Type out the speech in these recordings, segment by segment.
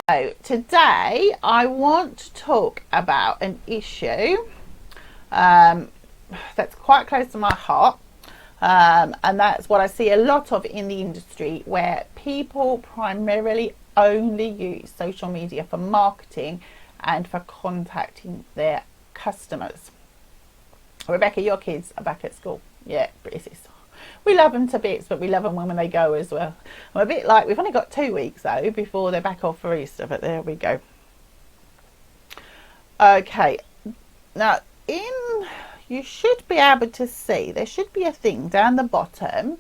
So today I want to talk about an issue that's quite close to my heart, and that's what I see a lot of in the industry, where people primarily only use social media for marketing and for contacting their customers. Rebecca, your kids are back at school. Yeah, British. We love them to bits, but we love them when they go as well. I'm a bit like, we've only got 2 weeks though before they're back off for Easter, but there we go. Okay, now you should be able to see, there should be a thing down the bottom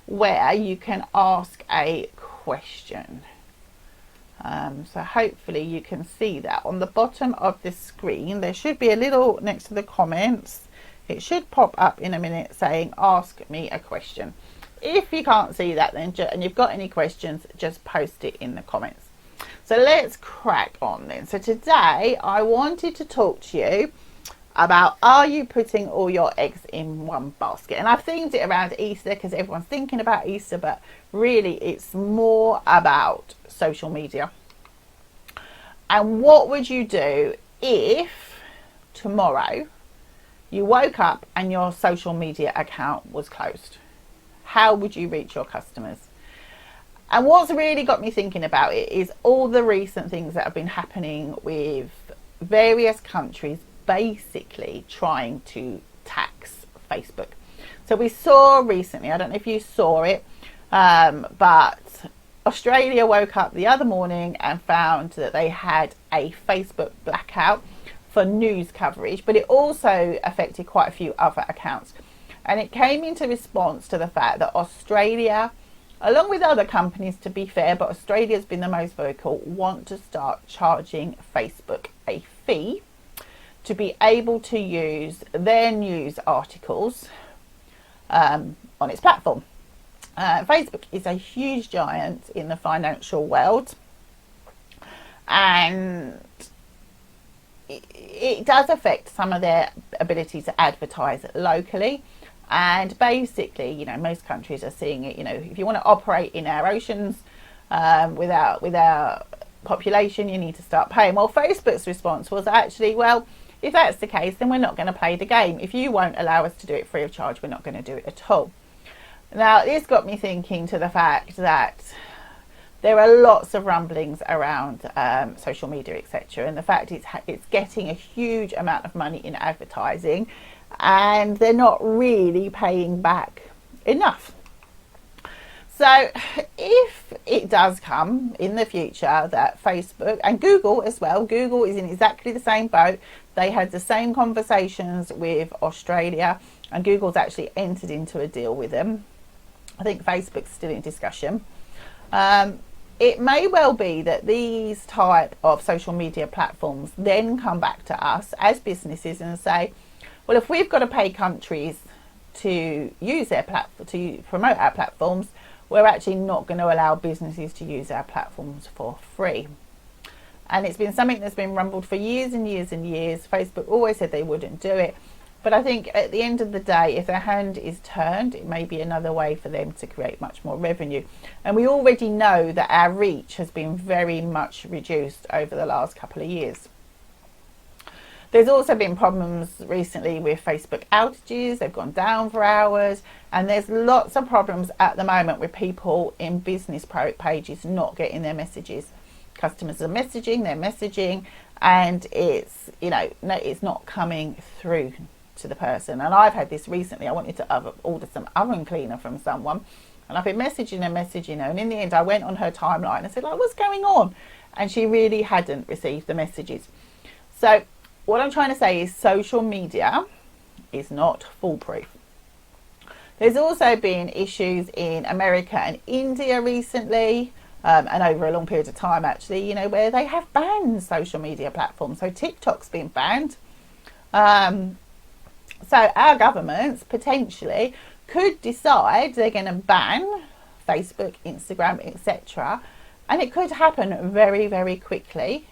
where you can ask a question. So hopefully you can see that on the bottom of the screen. There should be a little next to the comments. It should pop up in a minute saying ask me a question. If you can't see that, then and you've got any questions, just post it in the comments. So let's crack on then. So today I wanted to talk to you about, are you putting all your eggs in one basket? And I've themed it around Easter because everyone's thinking about Easter, but really it's more about social media. And what would you do if tomorrow you woke up and your social media account was closed? How would you reach your customers? And what's really got me thinking about it is all the recent things that have been happening with various countries basically trying to tax Facebook. So we saw recently, I don't know if you saw it, but Australia woke up the other morning and found that they had a Facebook blackout for news coverage, but it also affected quite a few other accounts. And it came into response to the fact that Australia, along with other companies to be fair, but Australia's been the most vocal, want to start charging Facebook a fee to be able to use their news articles on its platform. Facebook is a huge giant in the financial world, and it does affect some of their ability to advertise locally. And basically, you know, most countries are seeing it, you know, if you want to operate in our oceans with our population, you need to start paying. Well, Facebook's response was actually, well, if that's the case, then we're not going to play the game. If you won't allow us to do it free of charge, we're not going to do it at all. Now, this got me thinking to the fact that there are lots of rumblings around social media, etc., and the fact it's getting a huge amount of money in advertising, and they're not really paying back enough. So if it does come in the future that Facebook and Google as well, Google is in exactly the same boat. They had the same conversations with Australia, and Google's actually entered into a deal with them. I think Facebook's still in discussion. It may well be that these type of social media platforms then come back to us as businesses and say, well, if we've got to pay countries to use their platform, to promote our platforms, we're actually not going to allow businesses to use our platforms for free. And it's been something that's been rumbled for years and years and years. Facebook always said they wouldn't do it. But I think at the end of the day, if their hand is turned, it may be another way for them to create much more revenue. And we already know that our reach has been very much reduced over the last couple of years. There's also been problems recently with Facebook outages. They've gone down for hours. And there's lots of problems at the moment with people in business pages not getting their messages. Customers are messaging, they're messaging, and it's, you know, no, it's not coming through to the person. And I've had this recently. I wanted to order some oven cleaner from someone, and I've been messaging her, and in the end I went on her timeline and said, like, what's going on? And she really hadn't received the messages. So what I'm trying to say is social media is not foolproof. There's also been issues in America and India recently, and over a long period of time actually, you know, where they have banned social media platforms. So TikTok's been banned. So our governments potentially could decide they're going to ban Facebook, Instagram, etc. And it could happen very, very quickly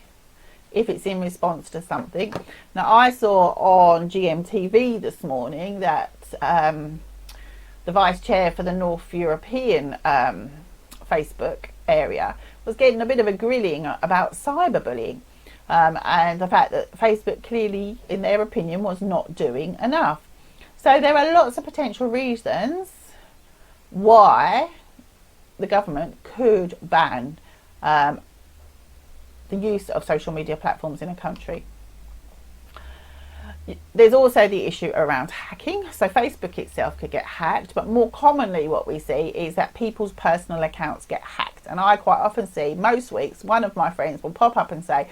if it's in response to something. Now, I saw on GMTV this morning that the vice chair for the North European Facebook area was getting a bit of a grilling about cyberbullying, and the fact that Facebook clearly, in their opinion, was not doing enough. So there are lots of potential reasons why the government could ban the use of social media platforms in a country. There's also the issue around hacking. So Facebook itself could get hacked, but more commonly what we see is that people's personal accounts get hacked. And I quite often see, most weeks, one of my friends will pop up and say,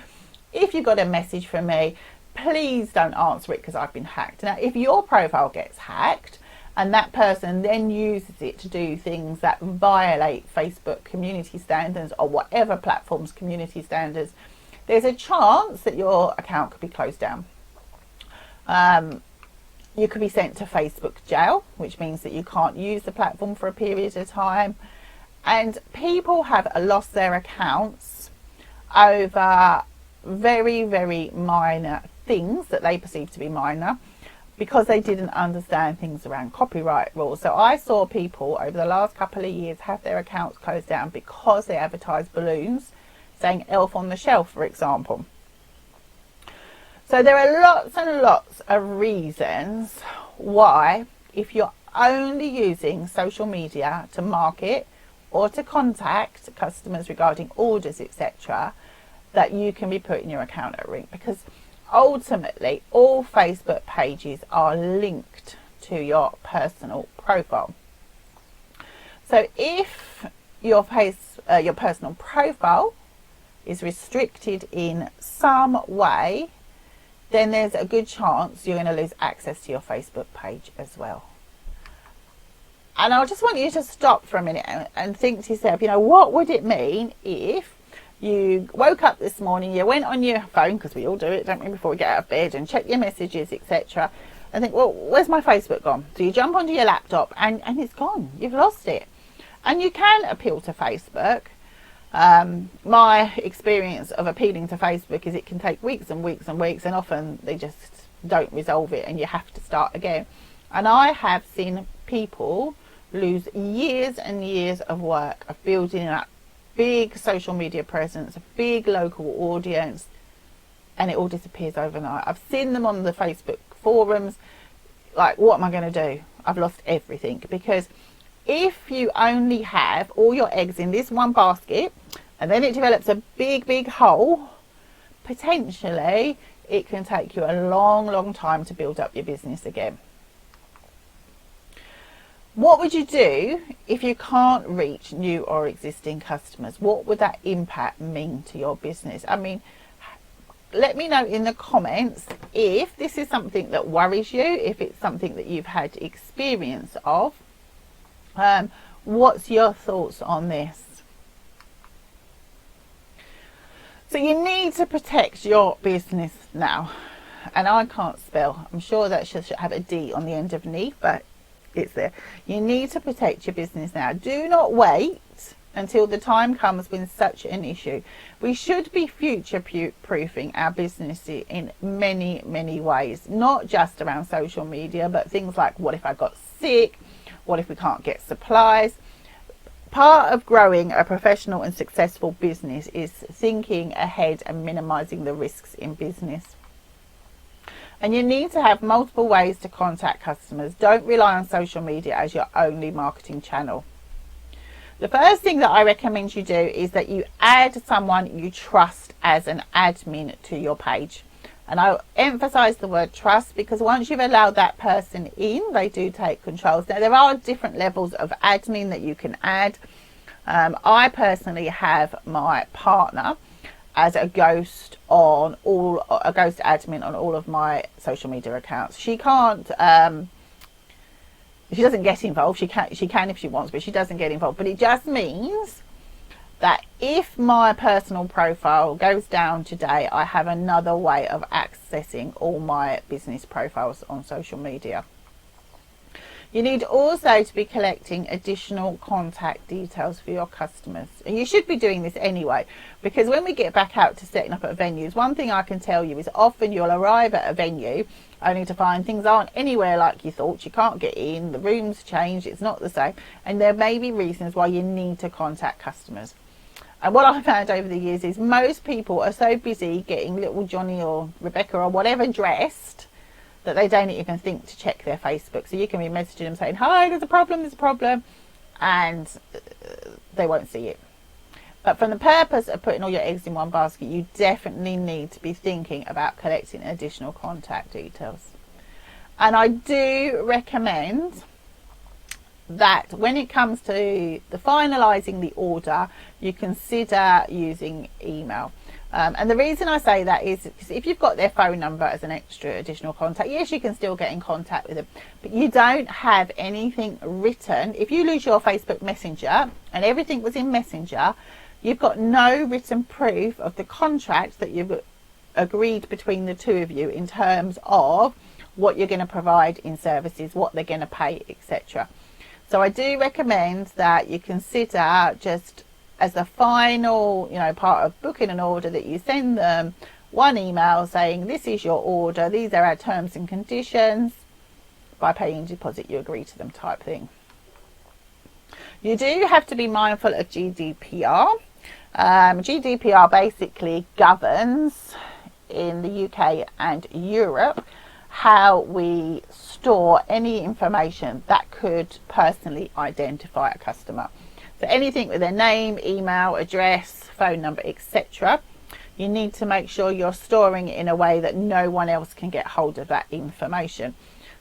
if you got a message from me, please don't answer it because I've been hacked. Now, if your profile gets hacked and that person then uses it to do things that violate Facebook community standards or whatever platform's community standards, there's a chance that your account could be closed down. You could be sent to Facebook jail, which means that you can't use the platform for a period of time. And people have lost their accounts over very, very minor things that they perceive to be minor because they didn't understand things around copyright rules. So I saw people over the last couple of years have their accounts closed down because they advertised balloons saying Elf on the Shelf, for example. So there are lots and lots of reasons why, if you're only using social media to market or to contact customers regarding orders, etc., that you can be putting your account at risk, because ultimately all Facebook pages are linked to your personal profile. So if your personal profile is restricted in some way, then there's a good chance you're going to lose access to your Facebook page as well. And I just want you to stop for a minute and think to yourself, you know, what would it mean if you woke up this morning, you went on your phone, because we all do it, don't we, before we get out of bed, and check your messages, etc., and think, well, where's my Facebook gone? So you jump onto your laptop and it's gone. You've lost it. And you can appeal to Facebook. My experience of appealing to Facebook is it can take weeks and weeks and weeks, and often they just don't resolve it and you have to start again. And I have seen people lose years and years of work of building up big social media presence, a big local audience, and it all disappears overnight. I've seen them on the Facebook forums like, what am I going to do? I've lost everything. Because if you only have all your eggs in this one basket and then it develops a big hole, potentially it can take you a long time to build up your business again. What would you do if you can't reach new or existing customers? What would that impact mean to your business? I mean, let me know in the comments if this is something that worries you, if it's something that you've had experience of. What's your thoughts on this? So you need to protect your business now. And I can't spell. I'm sure that should have a D on the end of knee, but it's there. You need to protect your business now. Do not wait until the time comes when such an issue. We should be future proofing our business in many ways, not just around social media, but things like, what if I got sick? What if we can't get supplies? Part of growing a professional and successful business is thinking ahead and minimizing the risks in business. And you need to have multiple ways to contact customers. Don't rely on social media as your only marketing channel. The first thing that I recommend you do is that you add someone you trust as an admin to your page. And I emphasize the word trust because once you've allowed that person in, they do take control. Now, there are different levels of admin that you can add. I personally have my partner as a ghost admin on all of my social media accounts. She can't, she doesn't get involved. She can if she wants, but she doesn't get involved. But it just means that if my personal profile goes down today, I have another way of accessing all my business profiles on social media. You need also to be collecting additional contact details for your customers. And you should be doing this anyway, because when we get back out to setting up at venues, one thing I can tell you is often you'll arrive at a venue only to find things aren't anywhere like you thought. You can't get in, the room's changed, it's not the same, and there may be reasons why you need to contact customers. And what I found over the years is most people are so busy getting little Johnny or Rebecca or whatever dressed that they don't even think to check their Facebook. So you can be messaging them saying, hi, there's a problem, and they won't see it. But from the purpose of putting all your eggs in one basket, you definitely need to be thinking about collecting additional contact details. And I do recommend that when it comes to the finalising the order, you consider using email. And the reason I say that is because if you've got their phone number as an extra additional contact, yes, you can still get in contact with them, but you don't have anything written. If you lose your Facebook Messenger and everything was in Messenger, you've got no written proof of the contract that you've agreed between the two of you in terms of what you're going to provide in services, what they're going to pay, etc. So I do recommend that you consider, just as the final, part of booking an order, that you send them one email saying, this is your order, these are our terms and conditions, by paying a deposit you agree to them, type thing. You do have to be mindful of GDPR. GDPR basically governs in the UK and Europe how we store any information that could personally identify a customer. So anything with their name, email, address, phone number, etc. You need to make sure you're storing it in a way that no one else can get hold of that information.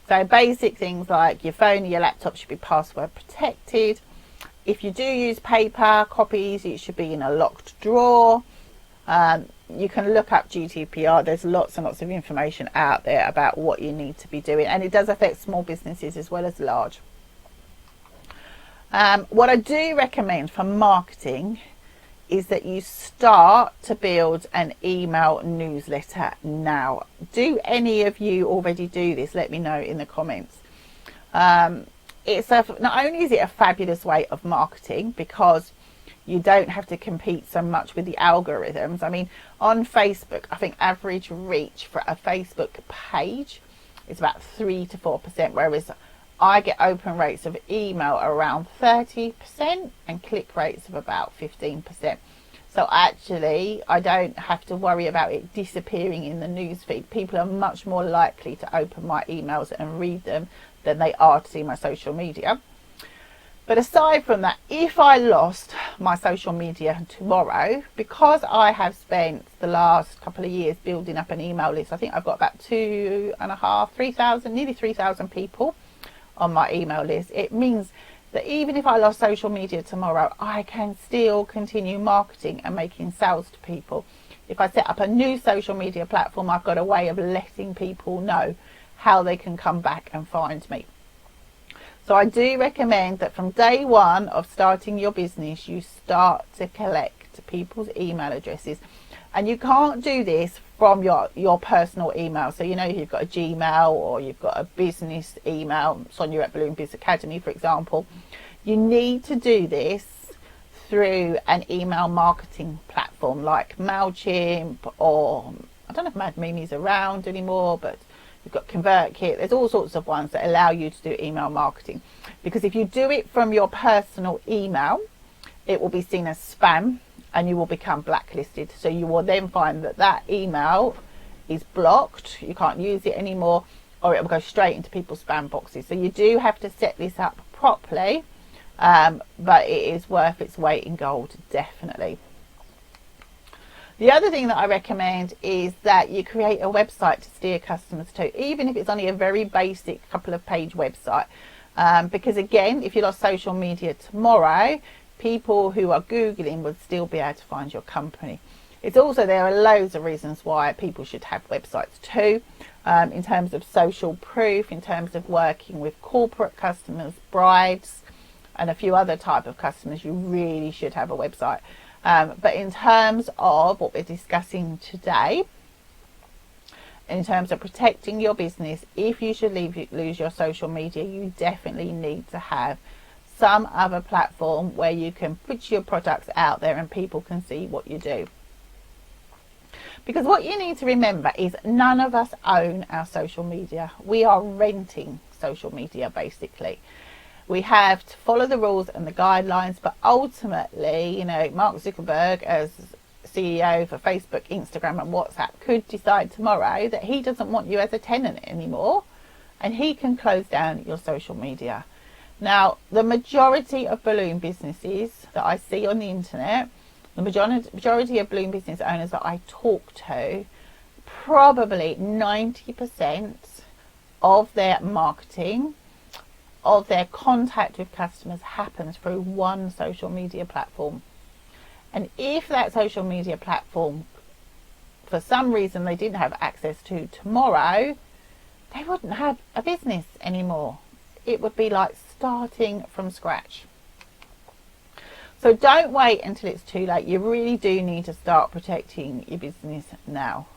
So basic things like your phone or your laptop should be password protected. If you do use paper copies, it should be in a locked drawer. You can look up GDPR. There's lots and lots of information out there about what you need to be doing, and it does affect small businesses as well as large. What I do recommend for marketing is that you start to build an email newsletter now. Do any of you already do this? Let me know in the comments. Not only is it a fabulous way of marketing because you don't have to compete so much with the algorithms. I mean, on Facebook, I think average reach for a Facebook page is about 3 to 4%, whereas I get open rates of email around 30% and click rates of about 15%. So actually, I don't have to worry about it disappearing in the newsfeed. People are much more likely to open my emails and read them than they are to see my social media. But aside from that, if I lost my social media tomorrow, because I have spent the last couple of years building up an email list, I think I've got about 2,500, 3,000, nearly 3,000 people on my email list. It means that even if I lost social media tomorrow, I can still continue marketing and making sales to people. If I set up a new social media platform, I've got a way of letting people know how they can come back and find me. So I do recommend that from day one of starting your business, you start to collect people's email addresses. And you can't do this from your personal email. So, you've got a Gmail or you've got a business email, Sonia at Balloon Biz Academy, for example. You need to do this through an email marketing platform like MailChimp, or I don't know if Mad Mimi's around anymore, but you've got ConvertKit. There's all sorts of ones that allow you to do email marketing. Because if you do it from your personal email, it will be seen as spam and you will become blacklisted. So you will then find that email is blocked. You can't use it anymore, or it will go straight into people's spam boxes. So you do have to set this up properly, but it is worth its weight in gold, definitely. The other thing that I recommend is that you create a website to steer customers to, even if it's only a very basic couple of page website. Because again, if you lost social media tomorrow, people who are Googling would still be able to find your company. It's also, there are loads of reasons why people should have websites too, in terms of social proof, in terms of working with corporate customers, brides, and a few other type of customers. You really should have a website. But in terms of what we're discussing today, in terms of protecting your business, if you should lose your social media, you definitely need to have some other platform where you can put your products out there and people can see what you do. Because what you need to remember is none of us own our social media. We are renting social media basically. We have to follow the rules and the guidelines, but ultimately, you know, Mark Zuckerberg, as CEO for Facebook, Instagram and WhatsApp, could decide tomorrow that he doesn't want you as a tenant anymore, and he can close down your social media. Now, the majority of balloon businesses that I see on the internet, the majority of balloon business owners that I talk to, probably 90% of their marketing, of their contact with customers happens through one social media platform. And if that social media platform, for some reason they didn't have access to tomorrow, they wouldn't have a business anymore. It would be like starting from scratch. So don't wait until it's too late. You really do need to start protecting your business now.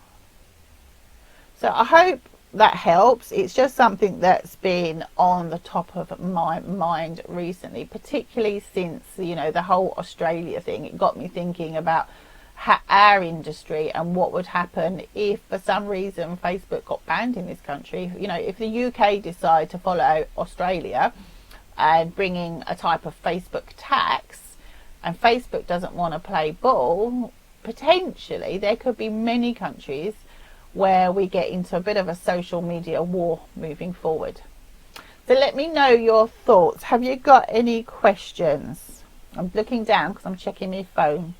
So I hope that helps. It's just something that's been on the top of my mind recently, particularly since, you know, the whole Australia thing. It got me thinking about our industry and what would happen if for some reason Facebook got banned in this country. You know, if the UK decide to follow Australia and bringing a type of Facebook tax, and Facebook doesn't want to play ball, potentially there could be many countries where we get into a bit of a social media war moving forward. So let me know your thoughts. Have you got any questions? I'm looking down because I'm checking my phone.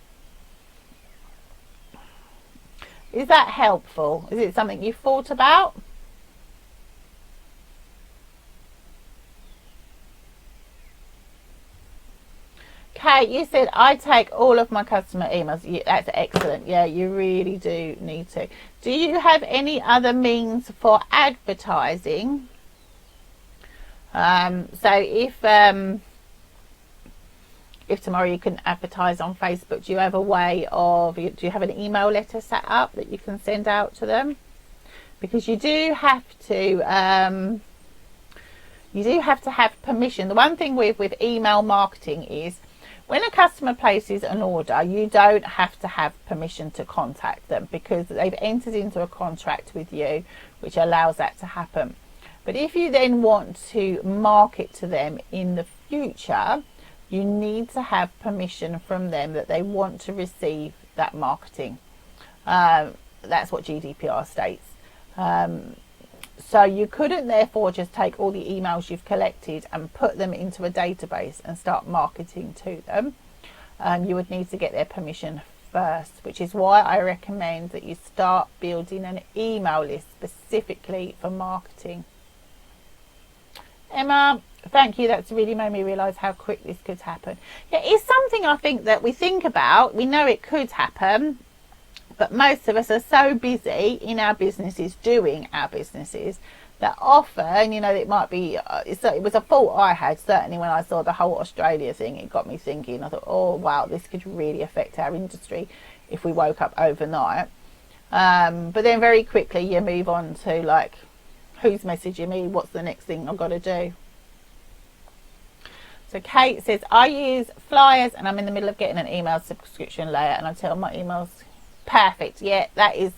Is that helpful? Is it something you've thought about? Kate, you said I take all of my customer emails. That's excellent. Yeah, you really do need to. Do you have any other means for advertising? So if tomorrow you couldn't advertise on Facebook, do you have a way of, do you have an email letter set up that you can send out to them? Because you do have to have permission. The one thing with email marketing is, when a customer places an order, you don't have to have permission to contact them because they've entered into a contract with you, which allows that to happen. But if you then want to market to them in the future, you need to have permission from them that they want to receive that marketing. That's what Gdpr states. So you couldn't therefore just take all the emails you've collected and put them into a database and start marketing to them. You would need to get their permission first, which is why I recommend that you start building an email list specifically for marketing. Emma, thank you. That's really made me realise how quick this could happen. Yeah, it's something I think that we think about. We know it could happen, but most of us are so busy in our businesses, doing our businesses, that often, you know, it might be, it was a thought I had, certainly when I saw the whole Australia thing. It got me thinking. I thought, oh, wow, this could really affect our industry if we woke up overnight. But then very quickly you move on to, like, who's messaging me? What's the next thing I've got to do? So Kate says, I use flyers and I'm in the middle of getting an email subscription layer, and I tell my emails. Perfect. Yeah, that is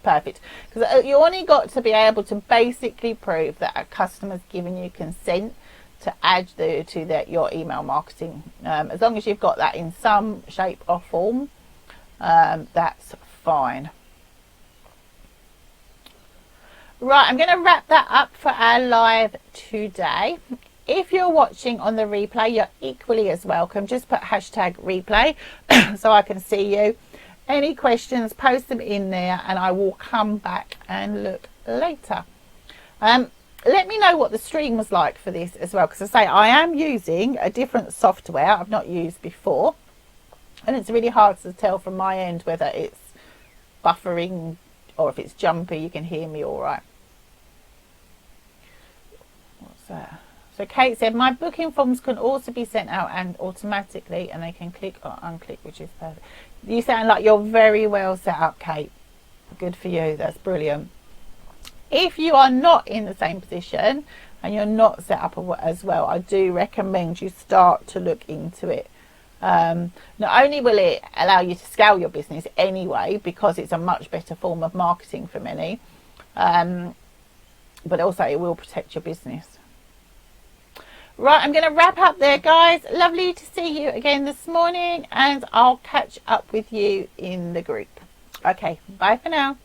perfect, because you only got to be able to basically prove that a customer's given you consent to add your email marketing. As long as you've got that in some shape or form, that's fine. Right, I'm going to wrap that up for our live today. If you're watching on the replay, you're equally as welcome. Just put hashtag replay so I can see you. Any questions, post them in there and I will come back and look later. Let me know what the stream was like for this as well, because I say I am using a different software I've not used before, and it's really hard to tell from my end whether it's buffering or if it's jumpy. You can hear me all right. What's that? So Kate said, my booking forms can also be sent out and automatically, and they can click or unclick, which is perfect. You sound like you're very well set up, Kate. Good for you. That's brilliant. If you are not in the same position and you're not set up as well, I do recommend you start to look into it. Not only will it allow you to scale your business anyway, because it's a much better form of marketing for many, but also it will protect your business. Right, I'm going to wrap up there, guys. Lovely to see you again this morning, and I'll catch up with you in the group. Okay, bye for now.